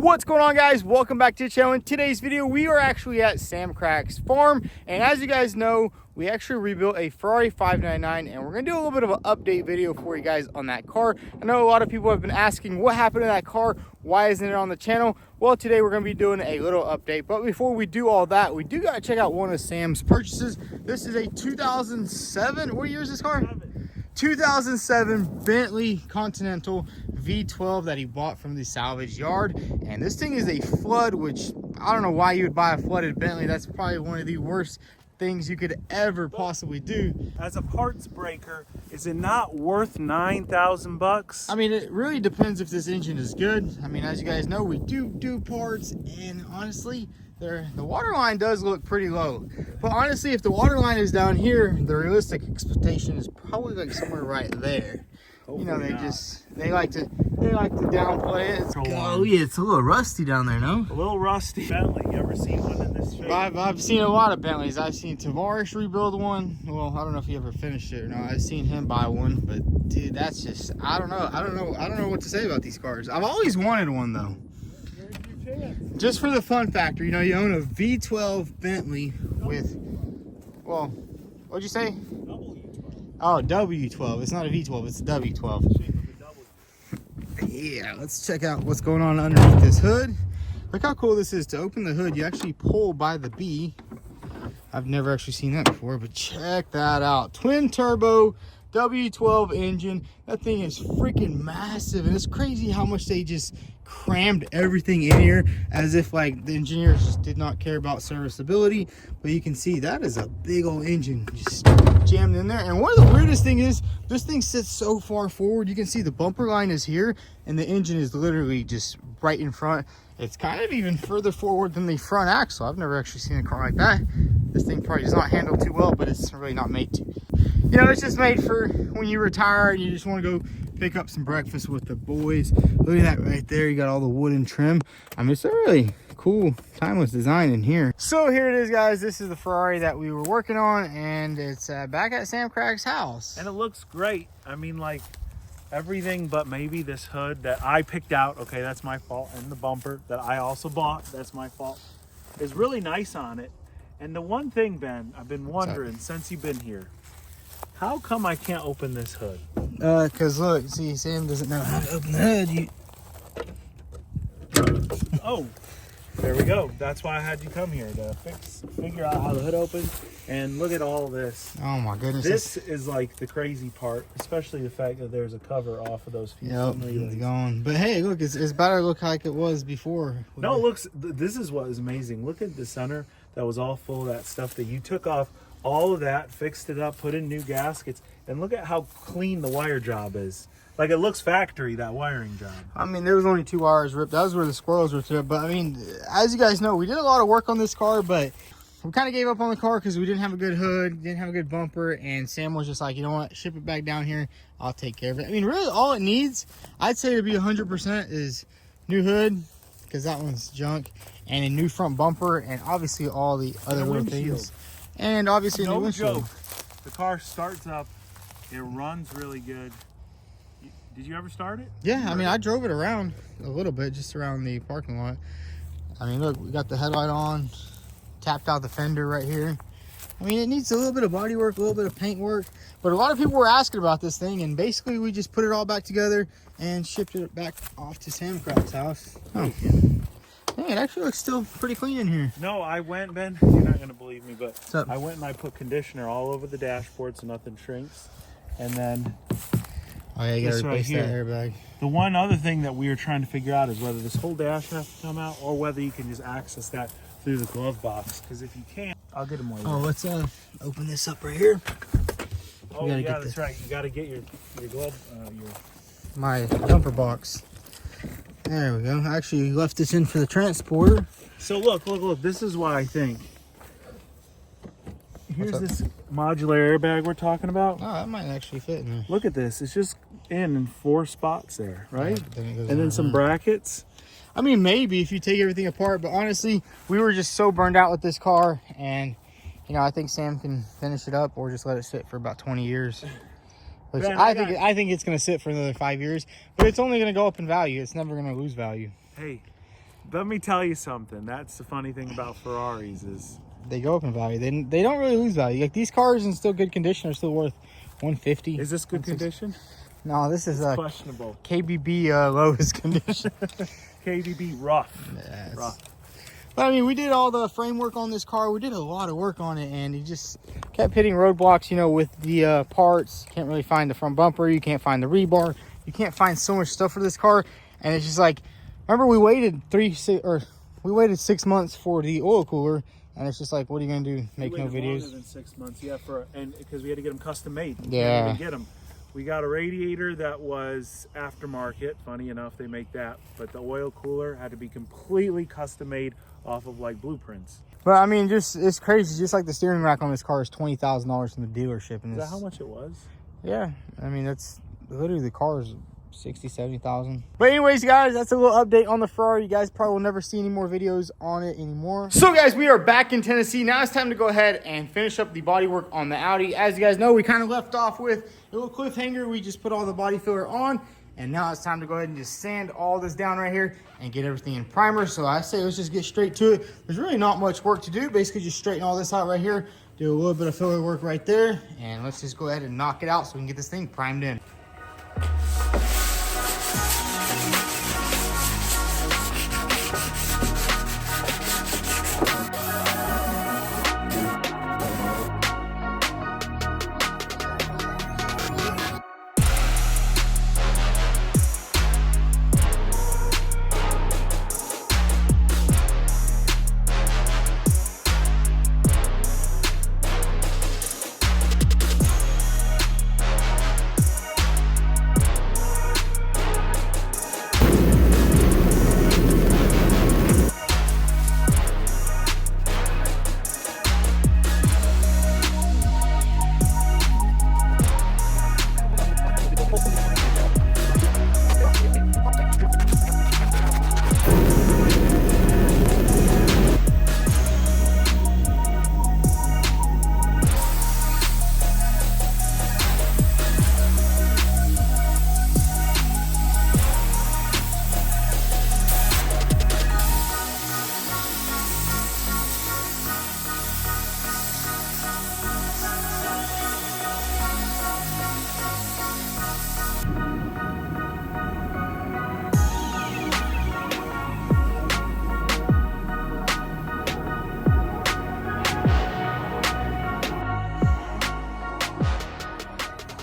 What's going on, guys? Welcome back to the channel. In today's video, we are actually at SAMCRACS farm, and as you guys know, we actually rebuilt a Ferrari 599, and we're gonna do a little bit of an update video for you guys on that car. I know a lot of people have been asking what happened to that car, why isn't it on the channel? Well, today we're gonna be doing a little update, but before we do all that, we do gotta check out one of Sam's purchases. This is a 2007, what year is this car? 2007 Bentley Continental V12 that he bought from the salvage yard, and this thing is a flood, which I don't know why you would buy a flooded Bentley. That's probably one of the worst things you could ever possibly do. As a parts breaker, is it not worth 9,000 bucks? I mean, it really depends if this engine is good. I mean, as you guys know, we do parts, and honestly, the water line does look pretty low. But honestly, if the water line is down here, the realistic expectation is probably like somewhere right there. Hopefully, you know, they like to downplay it. Oh yeah, it's a little rusty down there, no? A little rusty. Bentley, you ever seen one in this shape? I've seen a lot of Bentleys. I've seen Tavares rebuild one. Well, I don't know if he ever finished it or not. I've seen him buy one, but dude, that's just, I don't know what to say about these cars. I've always wanted one though. Just for the fun factor, you know, you own a V12 Bentley with, well, what'd you say? W12. Oh, W12. It's not a V12, it's a W12. Yeah, let's check out what's going on underneath this hood. Look how cool this is. To open the hood, you actually pull by the B. I've never actually seen that before, but check that out. Twin turbo W12 engine. That thing is freaking massive, and it's crazy how much they just crammed everything in here, as if like the engineers just did not care about serviceability. But you can see that is a big old engine just jammed in there. And one of the weirdest thing is this thing sits so far forward. You can see the bumper line is here, and the engine is literally just right in front. It's kind of even further forward than the front axle. I've never actually seen a car like that. This thing probably does not handle too well, but it's really not made to. You know, it's just made for when you retire and you just want to go pick up some breakfast with the boys. Look at that right there. You got all the wooden trim. I mean, it's a really cool, timeless design in here. So here it is, guys. This is the Ferrari that we were working on, and it's back at SAMCRACS' house. And it looks great. I mean, like, everything but maybe this hood that I picked out. Okay, that's my fault. And the bumper that I also bought, that's my fault, is really nice on it. And the one thing, Ben, I've been wondering since you've been here, how come I can't open this hood? Because look, see, Sam doesn't know how to open the hood. Oh, there we go. That's why I had you come here, to figure out how the hood opens. And look at all this. Oh my goodness. This is like the crazy part, especially the fact that there's a cover off of those feet. Yep, it's gone. But hey, look, it's better look like it was before. No, it looks, this is what is amazing. Look at the center that was all full of that stuff that you took off. All of that, fixed it up, put in new gaskets, and look at how clean the wire job is. Like, it looks factory, that wiring job. I mean, there was only 2 wires ripped. That was where the squirrels were to it. But I mean, as you guys know, we did a lot of work on this car, but we kind of gave up on the car because we didn't have a good hood, didn't have a good bumper, and Sam was just like, you know what, ship it back down here, I'll take care of it. I mean, really, all it needs, I'd say to be 100%, is new hood, because that one's junk, and a new front bumper, and obviously all the other little things. And obviously no joke, the car starts up, it runs really good. Did you ever start it? Yeah, I mean, I drove it around a little bit, just around the parking lot. I mean, look, we got the headlight on, tapped out the fender right here. I mean, it needs a little bit of body work, a little bit of paint work, but a lot of people were asking about this thing, and basically we just put it all back together and shipped it back off to SAMCRACS' house. Oh. Hey, it actually looks still pretty clean in here. No, I went, Ben, you're not going to believe me, but I went and I put conditioner all over the dashboard so nothing shrinks. And then, oh yeah, you got to replace that airbag. The one other thing that we were trying to figure out is whether this whole dash has to come out or whether you can just access that through the glove box. Because if you can't, I'll get them later. Oh, let's open this up right here. Oh yeah, that's right. You got to get your glove, my bumper box. There we go. I actually left this in for the transporter. So look. This is what I think. Here's this modular airbag we're talking about. Oh, that might actually fit in there. Look at this. It's just in 4 spots there, right? Yeah, and then some brackets. I mean, maybe if you take everything apart, but honestly, we were just so burned out with this car, and you know, I think Sam can finish it up or just let it sit for about 20 years. Which Ben, I think it's going to sit for another 5 years, but it's only going to go up in value. It's never going to lose value. Hey, Let me tell you something. That's the funny thing about Ferraris is they go up in value. They don't really lose value. Like these cars in still good condition are still worth 150. Is this good condition? No, this is questionable. KBB lowest condition. KBB rough. Yeah, rough. But I mean, we did all the framework on this car. We did a lot of work on it, and it just kept hitting roadblocks, you know, with the parts. Can't really find the front bumper. You can't find the rebar. You can't find so much stuff for this car. And it's just like, remember we waited 6 months for the oil cooler, and it's just like, what are you gonna do? Make no videos? Longer than 6 months, yeah. Because we had to get them custom made. Yeah. We get them. We got a radiator that was aftermarket. Funny enough, they make that, but the oil cooler had to be completely custom made off of like blueprints. But I mean, just it's crazy. Just like the steering rack on this car is $20,000 from the dealership. And is that how much it was? Yeah, I mean that's literally the car is 60,000-70,000. But anyways, guys, that's a little update on the Ferrari. You guys probably will never see any more videos on it anymore. So guys, we are back in Tennessee. Now it's time to go ahead and finish up the body work on the Audi. As you guys know, we kind of left off with a little cliffhanger. We just put all the body filler on, and now it's time to go ahead and just sand all this down right here and get everything in primer. So I say let's just get straight to it. There's really not much work to do. Basically just straighten all this out right here, do a little bit of filler work right there, and let's just go ahead and knock it out so we can get this thing primed in.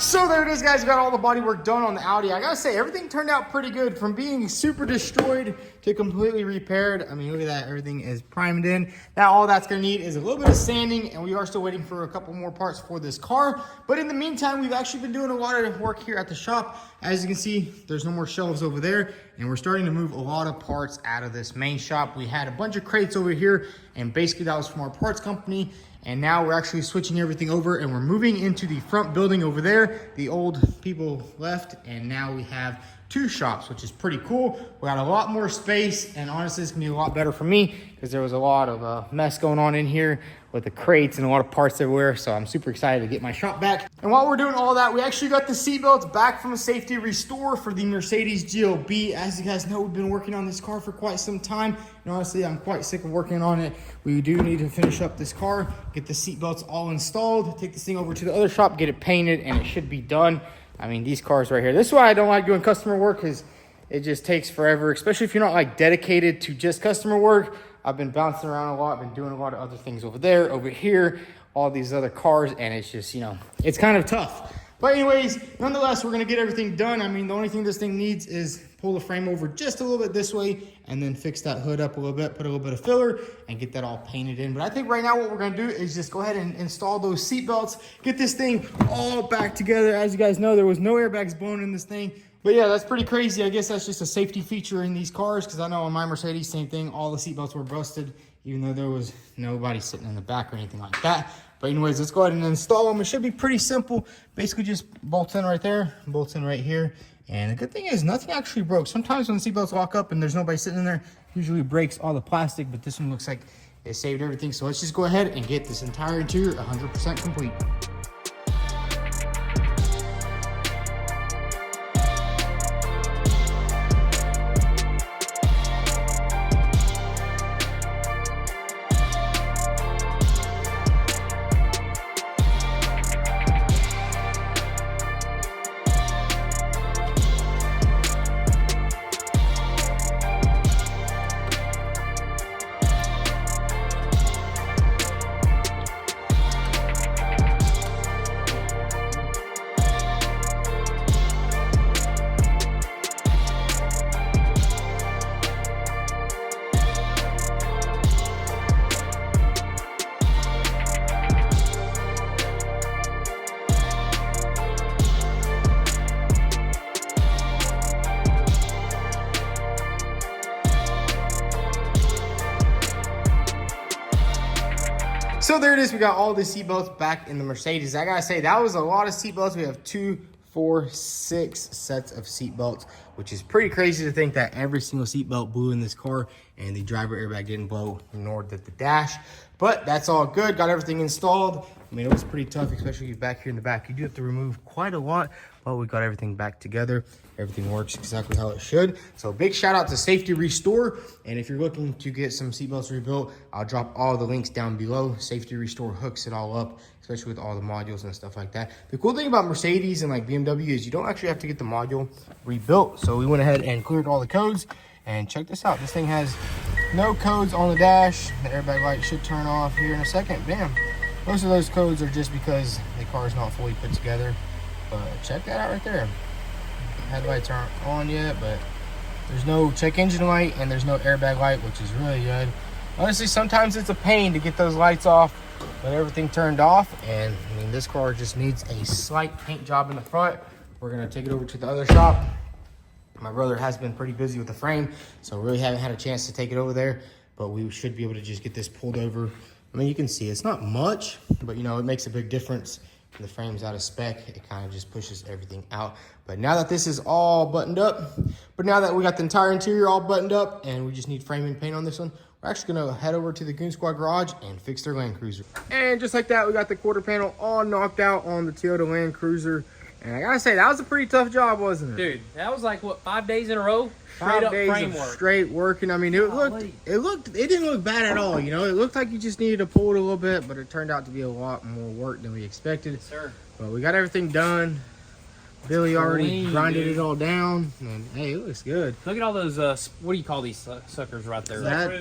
So there it is, guys. Got all the body work done on the Audi. I gotta say, everything turned out pretty good. From being super destroyed to completely repaired. I mean, look at that. Everything is primed in. Now all that's gonna need is a little bit of sanding, and we are still waiting for a couple more parts for this car. But in the meantime, we've actually been doing a lot of work here at the shop. As you can see, there's no more shelves over there, and we're starting to move a lot of parts out of this main shop. We had a bunch of crates over here, and basically that was from our parts company. And now we're actually switching everything over, and we're moving into the front building over there. The old people left, and now we have 2 shops, which is pretty cool. We got a lot more space, and honestly, it's gonna be a lot better for me because there was a lot of mess going on in here with the crates and a lot of parts everywhere. So I'm super excited to get my shop back. And while we're doing all that, we actually got the seatbelts back from a safety restore for the Mercedes GLB. As you guys know, we've been working on this car for quite some time. And honestly, I'm quite sick of working on it. We do need to finish up this car, get the seatbelts all installed, take this thing over to the other shop, get it painted, and it should be done. I mean, these cars right here. This is why I don't like doing customer work, because it just takes forever, especially if you're not like dedicated to just customer work. I've been bouncing around a lot, been doing a lot of other things over there, over here, all these other cars, and it's just, you know, it's kind of tough. But anyways, nonetheless, we're gonna get everything done. I mean, the only thing this thing needs is pull the frame over just a little bit this way, and then fix that hood up a little bit, put a little bit of filler, and get that all painted in. But I think right now what we're gonna do is just go ahead and install those seat belts, get this thing all back together. As you guys know, there was no airbags blown in this thing. But yeah, that's pretty crazy. I guess that's just a safety feature in these cars, because I know on my Mercedes, same thing, all the seatbelts were busted, even though there was nobody sitting in the back or anything like that. But anyways, let's go ahead and install them. It should be pretty simple. Basically just bolts in right there, bolts in right here. And the good thing is nothing actually broke. Sometimes when the seatbelts lock up and there's nobody sitting in there, usually breaks all the plastic, but this one looks like it saved everything. So let's just go ahead and get this entire interior 100% complete. so there it is. We got all the seatbelts back in the Mercedes. I gotta say, that was a lot of seatbelts. We have 2, 4, 6 sets of seatbelts, which is pretty crazy to think that every single seatbelt blew in this car and the driver airbag didn't blow, nor did the dash. But that's all good. Got everything installed. I mean, it was pretty tough, especially back here in the back. You do have to remove quite a lot, but we got everything back together. Everything works exactly how it should. So big shout out to Safety Restore. And if you're looking to get some seatbelts rebuilt, I'll drop all the links down below. Safety Restore hooks it all up, especially with all the modules and stuff like that. The cool thing about Mercedes and like BMW is you don't actually have to get the module rebuilt. So we went ahead and cleared all the codes. And check this out. This thing has no codes on the dash. The airbag light should turn off here in a second. Bam. Most of those codes are just because the car is not fully put together. But check that out right there. Headlights aren't on yet, but there's no check engine light and there's no airbag light, which is really good. Honestly, sometimes it's a pain to get those lights off, but everything turned off. And I mean, this car just needs a slight paint job in the front. We're gonna take it over to the other shop. My brother has been pretty busy with the frame, so really haven't had a chance to take it over there, but we should be able to just get this pulled over. I mean, you can see it's not much, but you know, it makes a big difference. The frame's out of spec, it kind of just pushes everything out. But now that this is all buttoned up, now that we got the entire interior all buttoned up and we just need frame and paint on this one, we're actually gonna head over to the Goon Squad garage and fix their Land Cruiser. And just like that, we got the quarter panel all knocked out on the Toyota Land Cruiser. And I gotta say, that was a pretty tough job, wasn't it? Dude, that was like, what, 5 days in a row? Straight up framework. Straight working. I mean, it didn't look bad at all, you know? It looked like you just needed to pull it a little bit, but it turned out to be a lot more work than we expected. Yes, sir. But we got everything done. Billy already grinded it all down, and hey, it looks good. Look at all those, what do you call these suckers right there?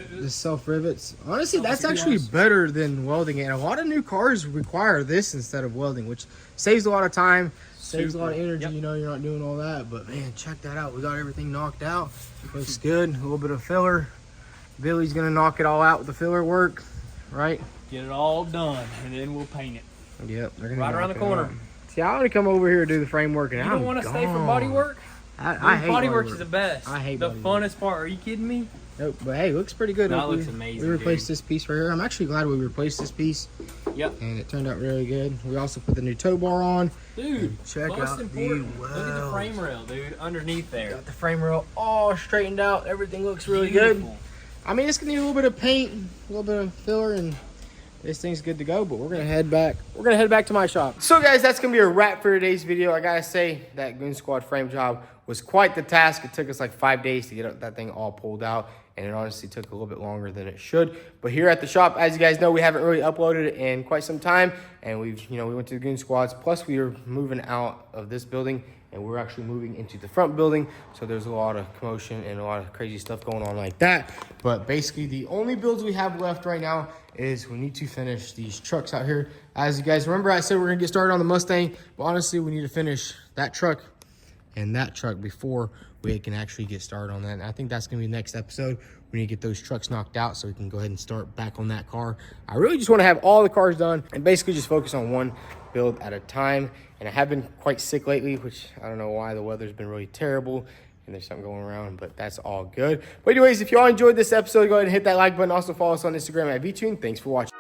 The self-rivets. Honestly, that's actually better than welding it. And a lot of new cars require this instead of welding, which saves a lot of time. Saves a lot of energy, you know, you're not doing all that. But man, check that out. We got everything knocked out. Looks good. A little bit of filler. Billy's gonna knock it all out with the filler work, right? Get it all done, and then we'll paint it. Yep, they're gonna right around the corner. See, I want to come over here and do the framework, and you don't want to stay for bodywork? I hate bodywork. Is the best. I hate the funnest part. Are you kidding me? Nope, but hey, it looks pretty good. No, it looks amazing. We replaced this piece right here. I'm actually glad we replaced this piece. Yep. And it turned out really good. We also put the new tow bar on. Dude, check out the Look at the frame rail, dude, underneath there. Got the frame rail all straightened out. Everything looks really good. I mean, it's gonna need a little bit of paint, a little bit of filler, and this thing's good to go. But we're gonna head back. We're gonna head back to my shop. So guys, that's gonna be a wrap for today's video. I gotta say that Goon Squad frame job was quite the task. It took us like 5 days to get that thing all pulled out, and it honestly took a little bit longer than it should. But here at the shop, as you guys know, we haven't really uploaded it in quite some time, and we went to the Goon Squads. Plus, we were moving out of this building, and we're actually moving into the front building. So there's a lot of commotion and a lot of crazy stuff going on like that. But basically, the only builds we have left right now is we need to finish these trucks out here. As you guys remember, I said we're gonna get started on the Mustang, but honestly, we need to finish that truck and that truck before we can actually get started on that. And I think that's gonna be the next episode. We need to get those trucks knocked out so we can go ahead and start back on that car. I really just want to have all the cars done and basically just focus on one build at a time. And I have been quite sick lately, which I don't know why. The weather's been really terrible and there's something going around, but that's all good. But anyways, if you all enjoyed this episode, go ahead and hit that like button. Also follow us on Instagram at VTune. Thanks for watching.